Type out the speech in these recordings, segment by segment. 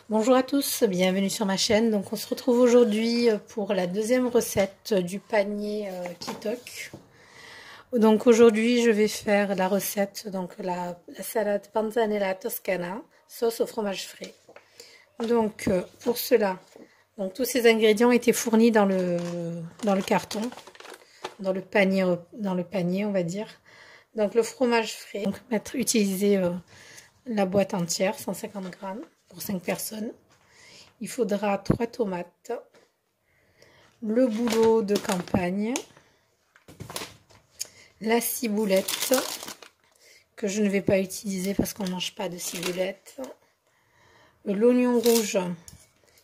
Bonjour à tous, bienvenue sur ma chaîne. Donc on se retrouve aujourd'hui pour la deuxième recette du panier Kitok. Donc aujourd'hui je vais faire la recette, donc la salade panzanella toscana, sauce au fromage frais. Donc pour cela, donc tous ces ingrédients étaient fournis dans le carton, dans le panier on va dire. Donc le fromage frais, donc utiliser la boîte entière, 150 grammes pour 5 personnes. Il faudra 3 tomates, le bouleau de campagne, la ciboulette, que je ne vais pas utiliser parce qu'on ne mange pas de ciboulette, l'oignon rouge,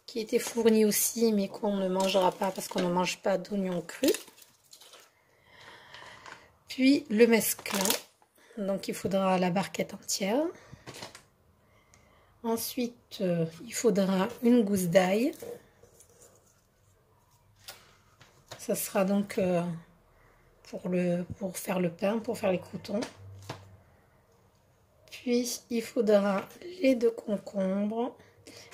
qui était fourni aussi, mais qu'on ne mangera pas parce qu'on ne mange pas d'oignon cru, puis le mesclun, donc il faudra la barquette entière. Ensuite, il faudra une gousse d'ail. Ça sera donc pour faire le pain, pour faire les croûtons. Puis, il faudra les 2 concombres.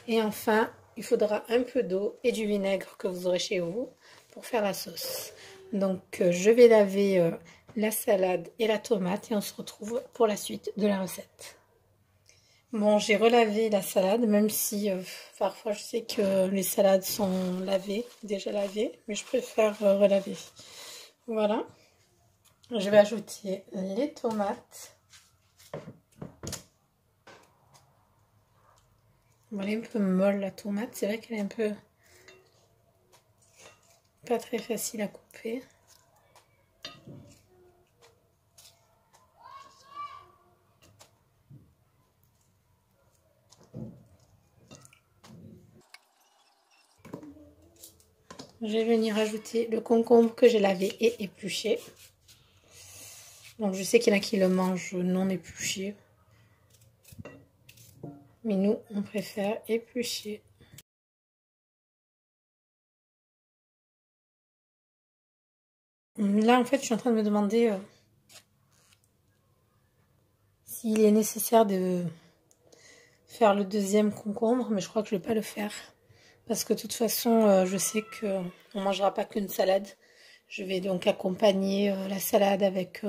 Et enfin, il faudra un peu d'eau et du vinaigre que vous aurez chez vous pour faire la sauce. Donc, je vais laver la salade et la tomate et on se retrouve pour la suite de la recette. Bon, j'ai relavé la salade, même si parfois je sais que les salades sont lavées, déjà lavées, mais je préfère relaver. Voilà. Je vais ajouter les tomates. Bon, elle est un peu molle la tomate, c'est vrai qu'elle est un peu pas très facile à couper. Je vais venir ajouter le concombre que j'ai lavé et épluché. Donc je sais qu'il y en a qui le mangent non épluché. Mais nous, on préfère éplucher. Là, en fait, je suis en train de me demander s'il est nécessaire de faire le deuxième concombre, mais je crois que je ne vais pas le faire. Parce que de toute façon, je sais qu'on ne mangera pas qu'une salade. Je vais donc accompagner la salade avec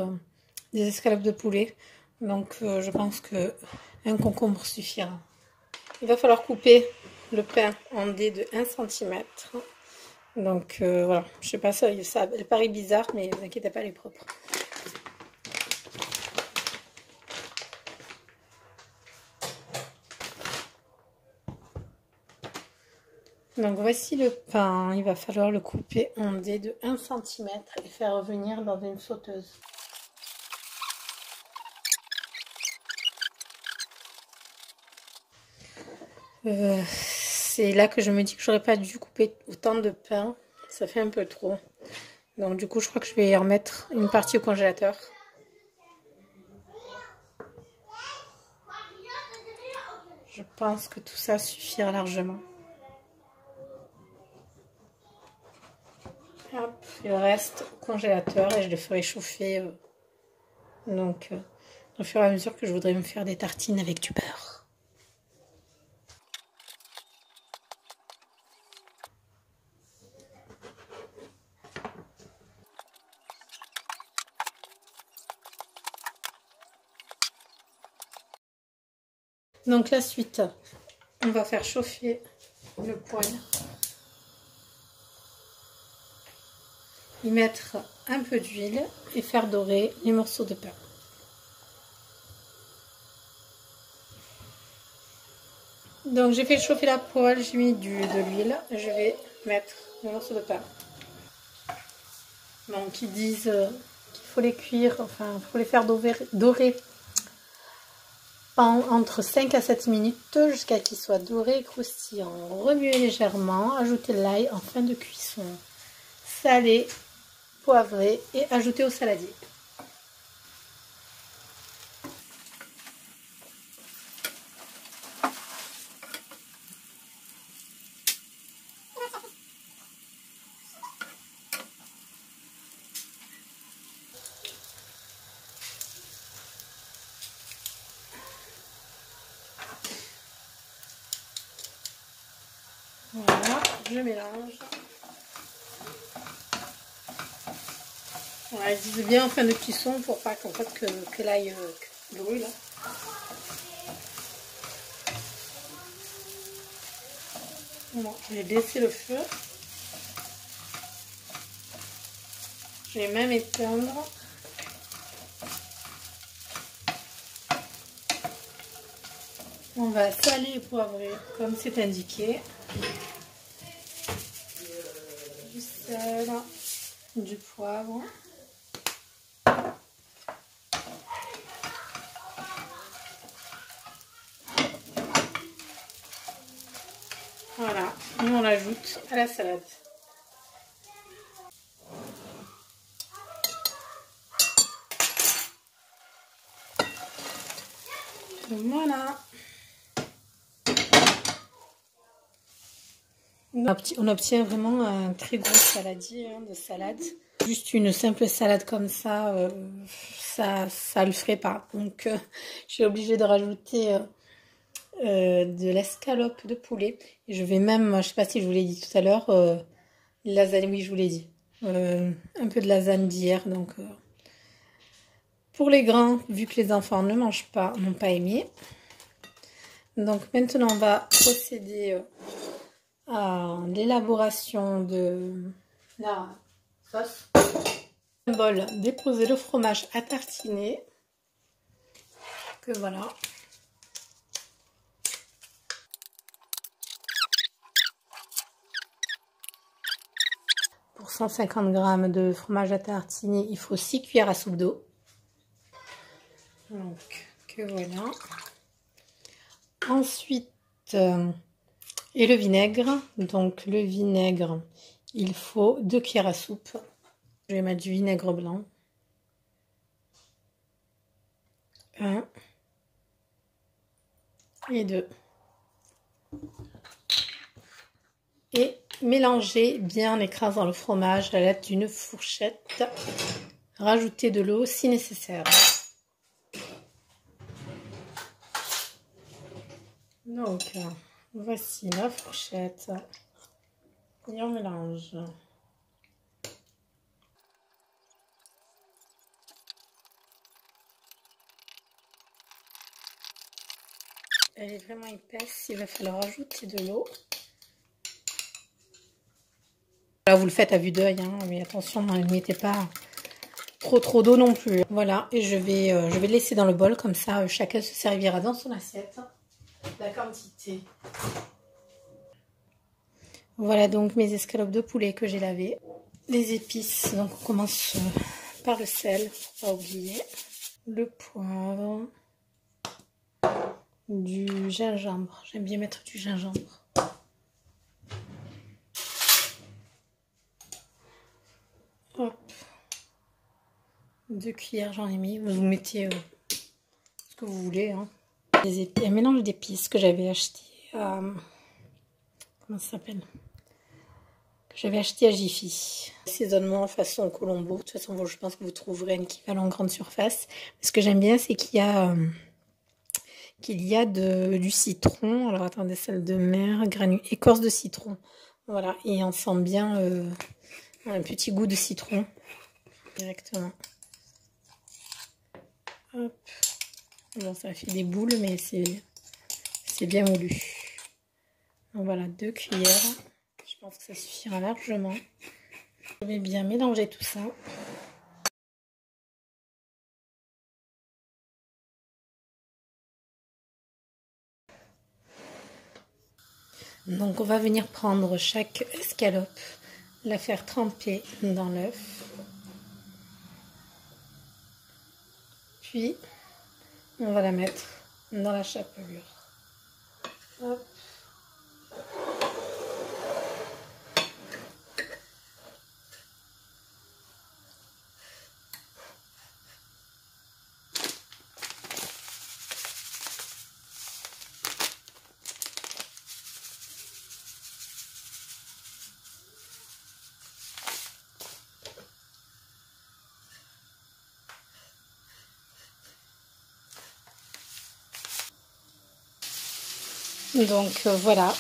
des escalopes de poulet. Donc je pense qu'un concombre suffira. Il va falloir couper le pain en dés de 1 cm. Donc voilà, je sais pas, ça elle paraît bizarre, mais ne vous inquiétez pas, elle est propre. Donc voici le pain, il va falloir le couper en dés de 1 cm et faire revenir dans une sauteuse. C'est là que je me dis que j'aurais pas dû couper autant de pain, ça fait un peu trop. Donc du coup je crois que je vais en mettre une partie au congélateur. Je pense que tout ça suffira largement. Hop, il reste au congélateur et je le ferai chauffer donc au fur et à mesure que je voudrais me faire des tartines avec du beurre. Donc la suite, on va faire chauffer le poêle, y mettre un peu d'huile et faire dorer les morceaux de pain. Donc j'ai fait chauffer la poêle, j'ai mis de l'huile, je vais mettre les morceaux de pain. Donc ils disent qu'il faut les cuire, enfin il faut les faire dorer entre 5 à 7 minutes jusqu'à qu'ils soient dorés et croustillants. Remuez légèrement, ajoutez l'ail en fin de cuisson. Salez, poivrez et ajoutez au saladier. Voilà, je mélange. Voilà, je dis bien en fin de cuisson pour pas qu'en fait que l'ail brûle. Bon, je vais baisser le feu. Je vais même éteindre. On va saler et poivrer comme c'est indiqué. Du sel, du poivre. Voilà, et on l'ajoute à la salade. Voilà. On obtient vraiment un très gros saladier de salade. Juste une simple salade comme ça, ça le ferait pas. Donc je suis obligée de rajouter de l'escalope de poulet. Et je vais même, je sais pas si je vous l'ai dit tout à l'heure, lasagne, oui je vous l'ai dit. Un peu de lasagne d'hier. Donc pour les grands, vu que les enfants ne mangent pas, n'ont pas aimé. Donc maintenant on va procéder à l'élaboration de la sauce. Un bol, déposer le fromage à tartiner. Que voilà. Pour 150 g de fromage à tartiner, il faut 6 cuillères à soupe d'eau. Donc, que voilà. Ensuite, et le vinaigre. Donc, le vinaigre, il faut 2 cuillères à soupe. Je vais mettre du vinaigre blanc. 1 et 2. Et mélanger bien en écrasant le fromage à l'aide d'une fourchette. Rajouter de l'eau si nécessaire. Donc, voici la fourchette. Et on mélange. Elle est vraiment épaisse, il va falloir ajouter de l'eau. Là, vous le faites à vue d'œil, hein, mais attention, ne mettez pas trop d'eau non plus. Voilà, et je vais laisser dans le bol, comme ça, chacun se servira dans son assiette la quantité. Voilà donc mes escalopes de poulet que j'ai lavées. Les épices, donc on commence par le sel, faut pas oublier. Le poivre. Du gingembre. J'aime bien mettre du gingembre. Hop. 2 cuillères, j'en ai mis. Vous mettez ce que vous voulez. Hein. Un mélange d'épices que j'avais acheté à... Comment ça s'appelle? Que j'avais acheté à Jiffy. Assaisonnement façon Colombo. De toute façon, je pense que vous trouverez un équivalent en grande surface. Ce que j'aime bien, c'est qu'il y a... du citron. Alors attendez, sel de mer, écorce de citron. Voilà, et on sent bien un petit goût de citron directement. Hop. Bon, ça fait des boules, mais c'est bien moulu. Donc voilà, 2 cuillères. Je pense que ça suffira largement. Je vais bien mélanger tout ça. Donc on va venir prendre chaque escalope, la faire tremper dans l'œuf. Puis on va la mettre dans la chapelure. Hop. Donc voilà,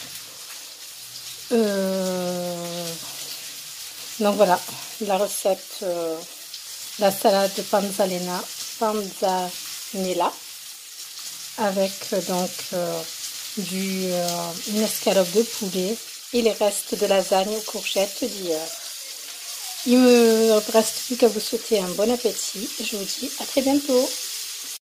Donc voilà, la recette, la salade de panzanella avec une escalope de poulet et les restes de lasagne aux courgettes d'hier. Il me reste plus qu'à vous souhaiter un bon appétit. Je vous dis à très bientôt.